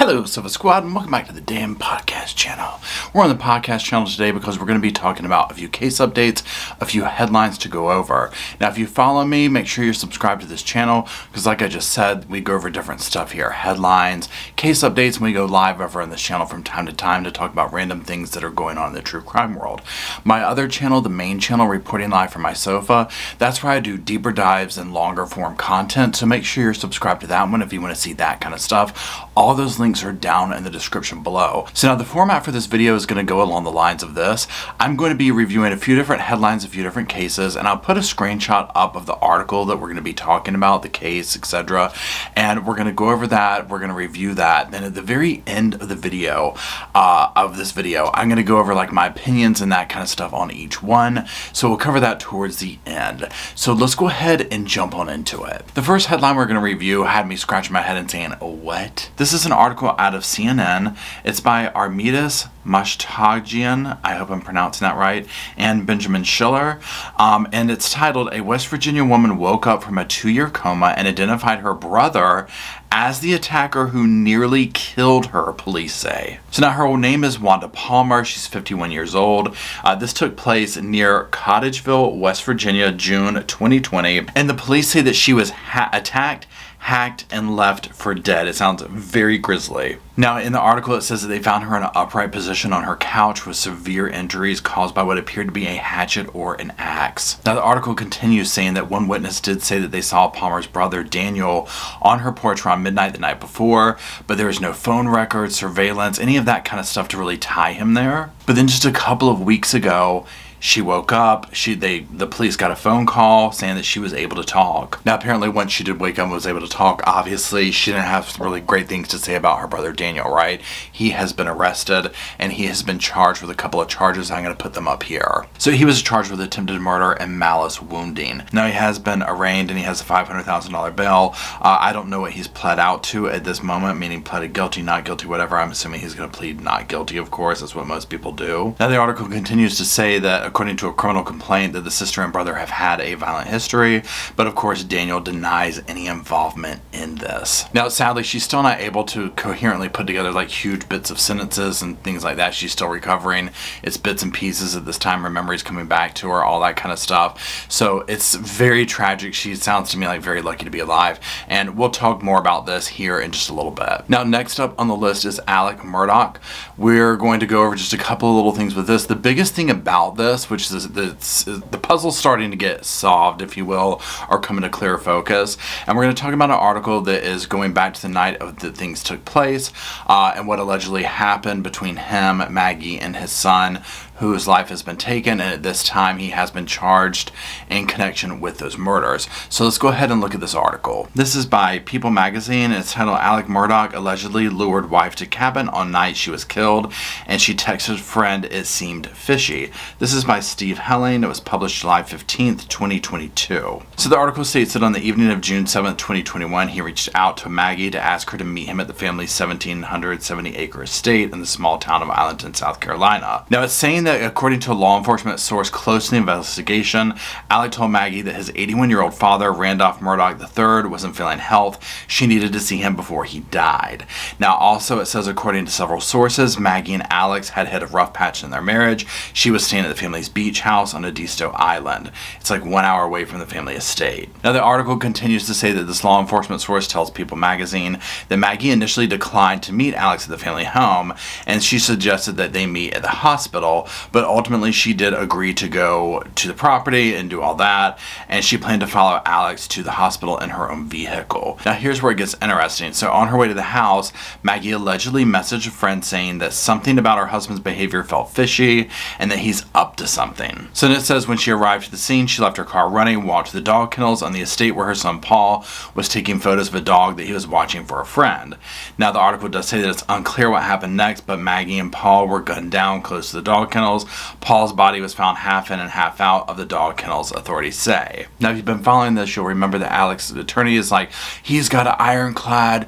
Hello, Sofa Squad, and welcome back to the damn podcast channel. We're on the podcast channel today because we're going to be talking about a few case updates, a few headlines to go over. Now, if you follow me, make sure you're subscribed to this channel because, like I just said, we go over different stuff here. Headlines, case updates, and we go live over on this channel from time to time to talk about random things that are going on in the true crime world. My other channel, the main channel, Reporting Live from My Sofa, that's where I do deeper dives and longer form content, so make sure you're subscribed to that one if you want to see that kind of stuff. All those links are down in the description below. So now the format for this video is going to go along the lines of this. I'm going to be reviewing a few different headlines, a few different cases, and I'll put a screenshot up of the article that we're going to be talking about, the case, etc. And we're going to go over that, we're going to review that. Then at the very end of the video, I'm going to go over like my opinions and that kind of stuff on each one. So we'll cover that towards the end. So let's go ahead and jump on into it. The first headline we're going to review had me scratching my head and saying, what? This is an article out of CNN. It's by Murdaugh-Kristin, I hope I'm pronouncing that right, and Benjamin Schiller, and it's titled, "A West Virginia woman woke up from a 2-year coma and identified her brother as the attacker who nearly killed her," police say. So now her name is Wanda Palmer. She's 51 years old. This took place near Cottageville, West Virginia, June 2020, and the police say that she was attacked, hacked, and left for dead. It sounds very grisly. Now, in the article, it says that they found her in an upright position on her couch with severe injuries caused by what appeared to be a hatchet or an axe. Now, the article continues saying that one witness did say that they saw Palmer's brother, Daniel, on her porch around midnight the night before, but there was no phone records, surveillance, any of that kind of stuff to really tie him there. But then just a couple of weeks ago, she woke up, the police got a phone call saying that she was able to talk. Now apparently once she did wake up and was able to talk, obviously she didn't have really great things to say about her brother Daniel, right? He has been arrested and he has been charged with a couple of charges. I'm going to put them up here. So he was charged with attempted murder and malice wounding. Now he has been arraigned and he has a $500,000 bail. I don't know what he's pled out to at this moment, meaning pleaded guilty, not guilty, whatever. I'm assuming he's going to plead not guilty, of course. That's what most people do. Now the article continues to say that according to a criminal complaint that the sister and brother have had a violent history, but of course Daniel denies any involvement in this. Now sadly she's still not able to coherently put together like huge bits of sentences and things like that. She's still recovering. It's bits and pieces at this time. Her memory's coming back to her, all that kind of stuff. So it's very tragic. She sounds to me like very lucky to be alive, and we'll talk more about this here in just a little bit. Now next up on the list is Alec Murdaugh. We're going to go over just a couple of little things with this. The biggest thing about this, which is the puzzle's starting to get solved, if you will, or come into clear focus. And we're going to talk about an article that is going back to the night of the things took place and what allegedly happened between him, Maggie, and his son, whose life has been taken, and at this time he has been charged in connection with those murders. So let's go ahead and look at this article. This is by People magazine, and it's titled, "Alec Murdaugh allegedly lured wife to cabin on night she was killed, and she texted friend it seemed fishy." This is by Steve Helling. It was published July 15th, 2022. So the article states that on the evening of June 7th, 2021, he reached out to Maggie to ask her to meet him at the family's 1,770-acre estate in the small town of Islandton, South Carolina. Now it's saying that according to a law enforcement source close to the investigation, Alec told Maggie that his 81-year-old father, Randolph Murdaugh III, wasn't feeling health. She needed to see him before he died. Now also it says, according to several sources, Maggie and Alex had hit a rough patch in their marriage. She was staying at the family's beach house on Edisto Island. It's like 1 hour away from the family estate. Now the article continues to say that this law enforcement source tells People magazine that Maggie initially declined to meet Alex at the family home, and she suggested that they meet at the hospital, but ultimately she did agree to go to the property and do all that, and she planned to follow Alex to the hospital in her own vehicle. Now here's where it gets interesting. So on her way to the house, Maggie allegedly messaged a friend saying that something about her husband's behavior felt fishy and that he's up to something. So then it says when she arrived at the scene, she left her car running, walked to the dog kennels on the estate where her son Paul was taking photos of a dog that he was watching for a friend. Now the article does say that it's unclear what happened next, but Maggie and Paul were gunned down close to the dog kennels. Paul's body was found half in and half out of the dog kennels, authorities say. Now if you've been following this, you'll remember that Alex's attorney is like, he's got an ironclad,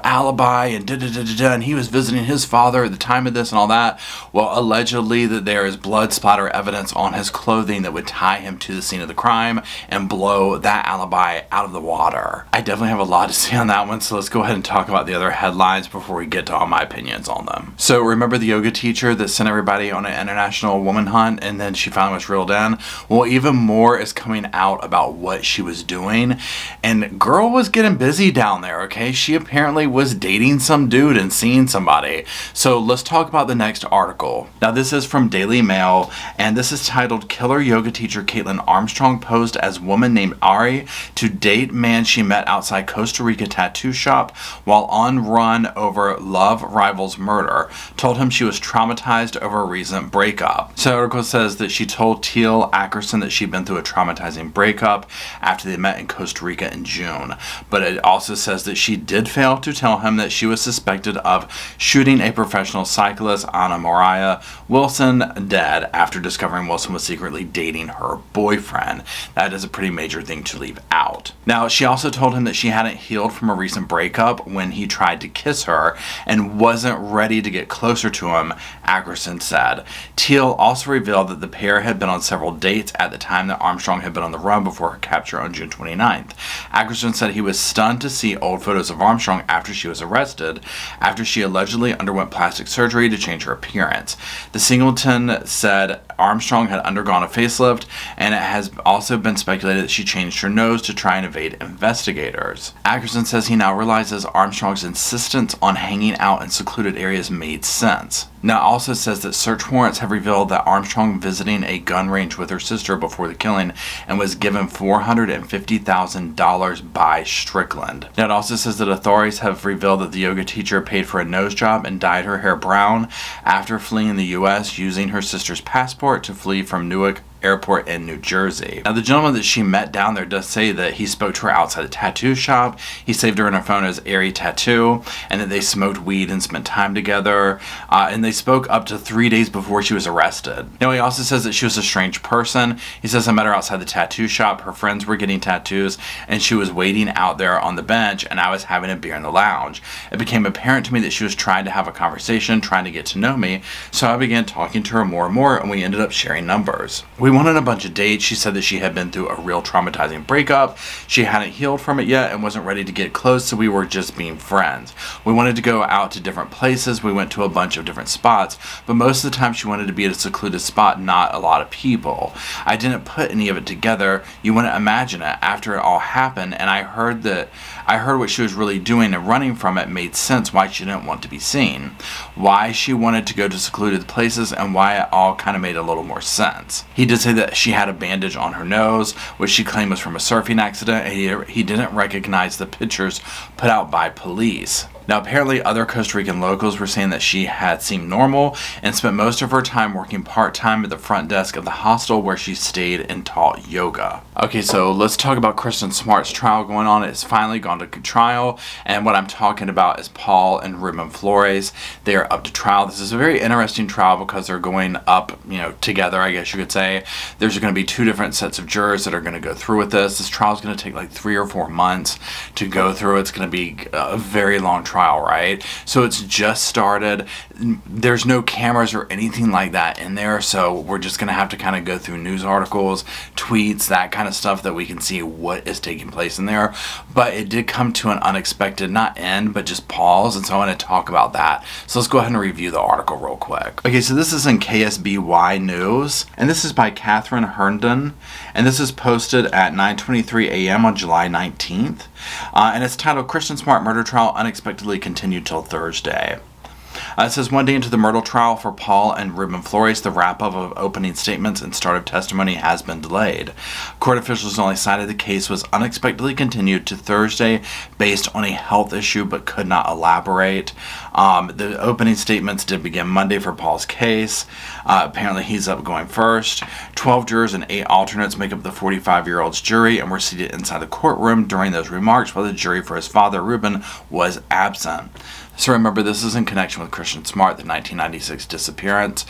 alibi and and he was visiting his father at the time of this and all that. Well, allegedly that there is blood splatter other evidence on his clothing that would tie him to the scene of the crime and blow that alibi out of the water. I definitely have a lot to say on that one, so let's go ahead and talk about the other headlines before we get to all my opinions on them. So remember the yoga teacher that sent everybody on an international woman hunt and then she finally was reeled in? Well, even more is coming out about what she was doing, and girl was getting busy down there, okay? She apparently was dating some dude and seeing somebody. So let's talk about the next article. Now this is from Daily Mail, and this is titled "Killer Yoga Teacher Caitlin Armstrong posed as woman named Ari to date man she met outside Costa Rica tattoo shop while on run over love rivals murder. Told him she was traumatized over a recent breakup." So the article says that she told Teal Ackerson that she'd been through a traumatizing breakup after they met in Costa Rica in June. But it also says that she did fail to tell him that she was suspected of shooting a professional cyclist, Anna Mariah Wilson, dead after discovering Wilson was secretly dating her boyfriend. That is a pretty major thing to leave out. Now, she also told him that she hadn't healed from a recent breakup when he tried to kiss her and wasn't ready to get closer to him, Ackerson said. Teal also revealed that the pair had been on several dates at the time that Armstrong had been on the run before her capture on June 29th. Ackerson said he was stunned to see old photos of Armstrong after she was arrested, after she allegedly underwent plastic surgery to change her appearance. The Singleton said Armstrong had undergone a facelift, and it has also been speculated that she changed her nose to try and evade investigators. Ackerson says he now realizes Armstrong's insistence on hanging out in secluded areas made sense. Now, it also says that search warrants have revealed that Armstrong visiting a gun range with her sister before the killing and was given $450,000 by Strickland. Now, it also says that authorities have revealed that the yoga teacher paid for a nose job and dyed her hair brown after fleeing the U.S. using her sister's passport to flee from Newark Airport in New Jersey. Now, the gentleman that she met down there does say that he spoke to her outside the tattoo shop. He saved her in her phone as Airy Tattoo, and that they smoked weed and spent time together. And they spoke up to 3 days before she was arrested. Now, he also says that she was a strange person. He says, "I met her outside the tattoo shop. Her friends were getting tattoos, and she was waiting out there on the bench, and I was having a beer in the lounge. It became apparent to me that she was trying to have a conversation, trying to get to know me, so I began talking to her more and more, and we ended up sharing numbers. We went on a bunch of dates. She said that she had been through a real traumatizing breakup. She hadn't healed from it yet and wasn't ready to get close, so we were just being friends. We wanted to go out to different places. We went to a bunch of different spots, but most of the time she wanted to be at a secluded spot, not a lot of people. I didn't put any of it together. You wouldn't imagine it after it all happened, and I heard what she was really doing and running from it made sense why she didn't want to be seen, why she wanted to go to secluded places, and why it all kind of made a little more sense." He did say that she had a bandage on her nose, which she claimed was from a surfing accident, and he didn't recognize the pictures put out by police. Now, apparently other Costa Rican locals were saying that she had seemed normal and spent most of her time working part-time at the front desk of the hostel where she stayed and taught yoga. Okay, so let's talk about Kristen Smart's trial going on. It's finally gone to trial, and what I'm talking about is Paul and Ruben Flores. They are up to trial. This is a very interesting trial because they're going up, together, I guess you could say. There's going to be two different sets of jurors that are going to go through with this. This trial is going to take like 3 or 4 months to go through. It's going to be a very long trial. Right? So it's just started. There's no cameras or anything like that in there, so we're just going to have to kind of go through news articles, tweets, that kind of stuff that we can see what is taking place in there. But it did come to an unexpected, not end, but just pause, and so I want to talk about that. So let's go ahead and review the article real quick. Okay, so this is in KSBY News, and this is by Catherine Herndon, and this is posted at 9:23 a.m. on July 19th. And it's titled "Kristen Smart Murder Trial Unexpectedly Continued Till Thursday." It says, 1 day into the murder trial for Paul and Ruben Flores, the wrap-up of opening statements and start of testimony has been delayed. Court officials only cited the case was unexpectedly continued to Thursday based on a health issue, but could not elaborate. The opening statements did begin Monday for Paul's case. Apparently he's up going first. 12 jurors and 8 alternates make up the 45-year-old's jury and were seated inside the courtroom during those remarks while the jury for his father, Ruben, was absent. So remember, this is in connection with Christian Smart, the 1996 disappearance.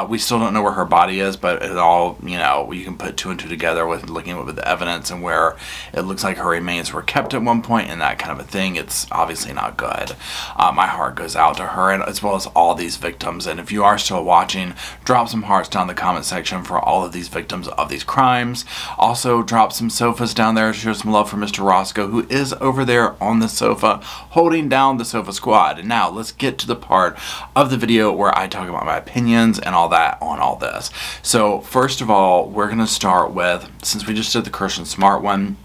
We still don't know where her body is, but it all, you know, you can put two and two together with looking at the evidence and where it looks like her remains were kept at one point and that kind of a thing. It's obviously not good. My heart goes out to her, and as well as all these victims. And if you are still watching, drop some hearts down in the comment section for all of these victims of these crimes. Also, drop some sofas down there to show some love for Mr. Roscoe, who is over there on the sofa holding down the sofa squad. And now let's get to the part of the video where I talk about my opinions and all that on all this. So first of all, we're going to start with, since we just did the Christian Smart one,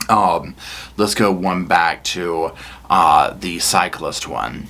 let's go one back to the cyclist one.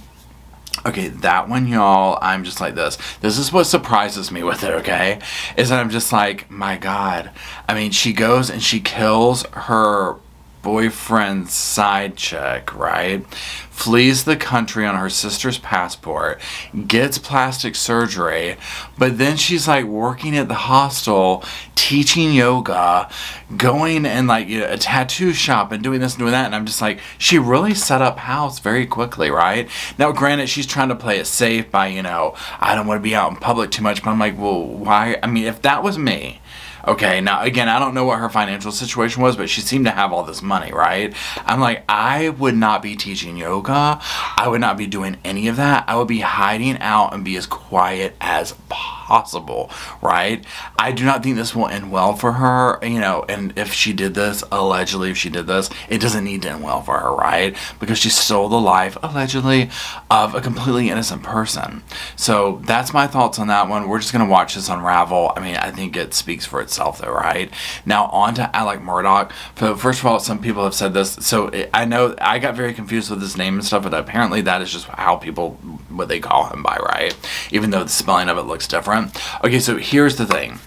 Okay, that one, y'all, I'm just like this. This is what surprises me with it, okay? Is that I'm just like, my God. I mean, she goes and she kills her boyfriend's side chick, right? Flees the country on her sister's passport, gets plastic surgery, but then she's like working at the hostel, teaching yoga, going and like, you know, a tattoo shop and doing this and doing that, and I'm just like, she really set up house very quickly, right? Now granted, she's trying to play it safe by, you know, I don't want to be out in public too much, but I'm like, well, why? I mean, if that was me, okay, now again, I don't know what her financial situation was, but she seemed to have all this money, right? I'm like, I would not be teaching yoga. I would not be doing any of that. I would be hiding out and be as quiet as possible, right? I do not think this will end well for her, you know, and if she did this, allegedly, if she did this, it doesn't need to end well for her, right? Because she stole the life, allegedly, of a completely innocent person. So that's my thoughts on that one. We're just going to watch this unravel. I mean, I think it speaks for itself though, right? Now on to Alec Murdaugh. So first of all, some people have said this, so I know I got very confused with his name and stuff, but apparently that is just how people, what they call him by, right? Even though the spelling of it looks different. Okay, so here's the thing.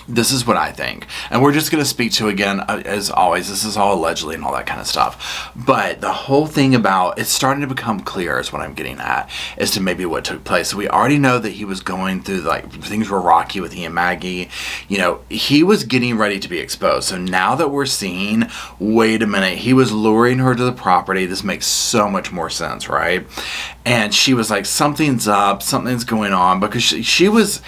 This is what I think, and we're just going to speak to, again, as always, this is all allegedly and all that kind of stuff, but the whole thing about, it's starting to become clear is what I'm getting at, as to maybe what took place. So we already know that he was going through, like, things were rocky with he and Maggie, you know, he was getting ready to be exposed. So now that we're seeing, wait a minute, he was luring her to the property, this makes so much more sense, right? And she was like, something's up, something's going on, because she was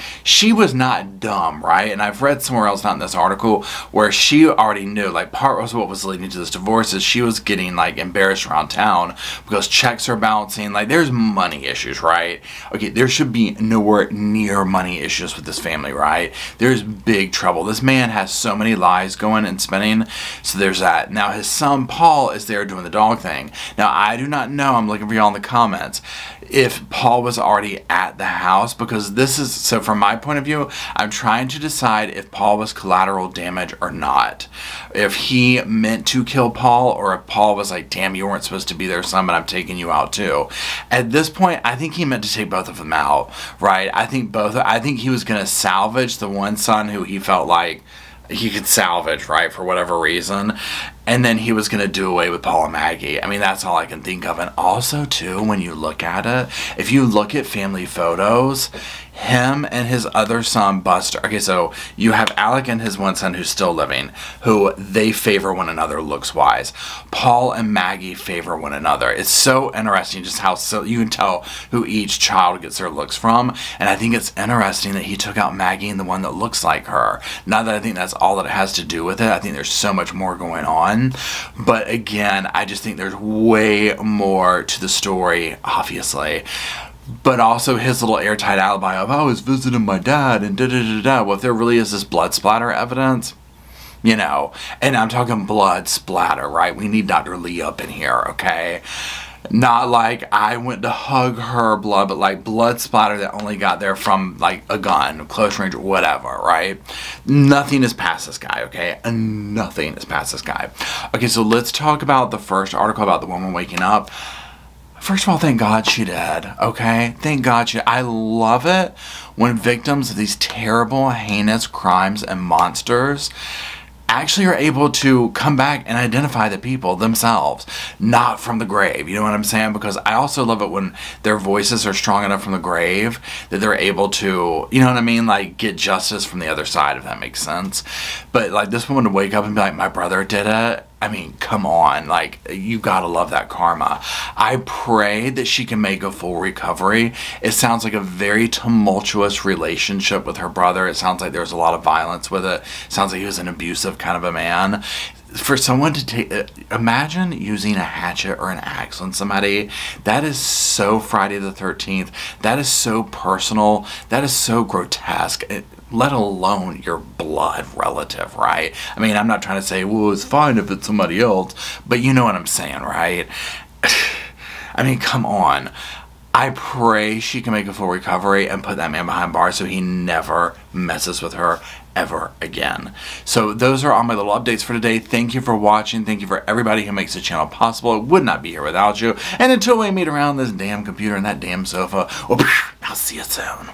not dumb, right? And I've read somewhere else, not in this article, where she already knew, like, part was what was leading to this divorce is she was getting, like, embarrassed around town because checks are bouncing, like, there's money issues, right? Okay, there should be nowhere near money issues with this family, right? There's big trouble. This man has so many lies going and spinning, so there's that. Now, his son, Paul, is there doing the dog thing. Now, I do not know, I'm looking for y'all in the comments, if Paul was already at the house, because this is, so from my point of view, I'm trying to decide if Paul was collateral damage or not. If he meant to kill Paul, or if Paul was like, damn, you weren't supposed to be there, son, but I'm taking you out too. At this point, I think he meant to take both of them out, right? I think he was going to salvage the one son who he felt like he could salvage, right, for whatever reason. And then he was going to do away with Paul and Maggie. I mean, that's all I can think of. And also, too, when you look at it, if you look at family photos, him and his other son, Buster. Okay, so you have Alec and his one son who's still living, who they favor one another looks-wise. Paul and Maggie favor one another. It's so interesting just how you can tell who each child gets their looks from. And I think it's interesting that he took out Maggie and the one that looks like her. Not that I think that's all that it has to do with it. I think there's so much more going on. But again, I just think there's way more to the story, obviously. But also his little airtight alibi of, I was visiting my dad and da-da-da-da. Well, if there really is this blood splatter evidence, you know, and I'm talking blood splatter, right? We need Dr. Lee up in here, okay? Not like I went to hug her blood, but like blood splatter that only got there from like a gun, close range, whatever, right? Nothing is past this guy, okay? Nothing is past this guy. Okay, so let's talk about the first article about the woman waking up. First of all, thank God she did, okay? Thank God she did. I love it when victims of these terrible, heinous crimes and monsters actually are able to come back and identify the people themselves, not from the grave. You know what I'm saying? Because I also love it when their voices are strong enough from the grave that they're able to, you know what I mean, like get justice from the other side, if that makes sense. But like this woman to wake up and be like, my brother did it, I mean, come on, like, you gotta love that karma. I pray that she can make a full recovery. It sounds like a very tumultuous relationship with her brother. It sounds like there's a lot of violence with it. It sounds like he was an abusive kind of a man. For someone to take, imagine using a hatchet or an axe on somebody. That is so Friday the 13th. That is so personal. That is so grotesque. Let alone your blood relative, right? I mean, I'm not trying to say, well, it's fine if it's somebody else, but you know what I'm saying, right? I mean, come on. I pray she can make a full recovery and put that man behind bars so he never messes with her ever again. So those are all my little updates for today. Thank you for watching. Thank you for everybody who makes the channel possible. It would not be here without you. And until we meet around this damn computer and that damn sofa, well, I'll see you soon.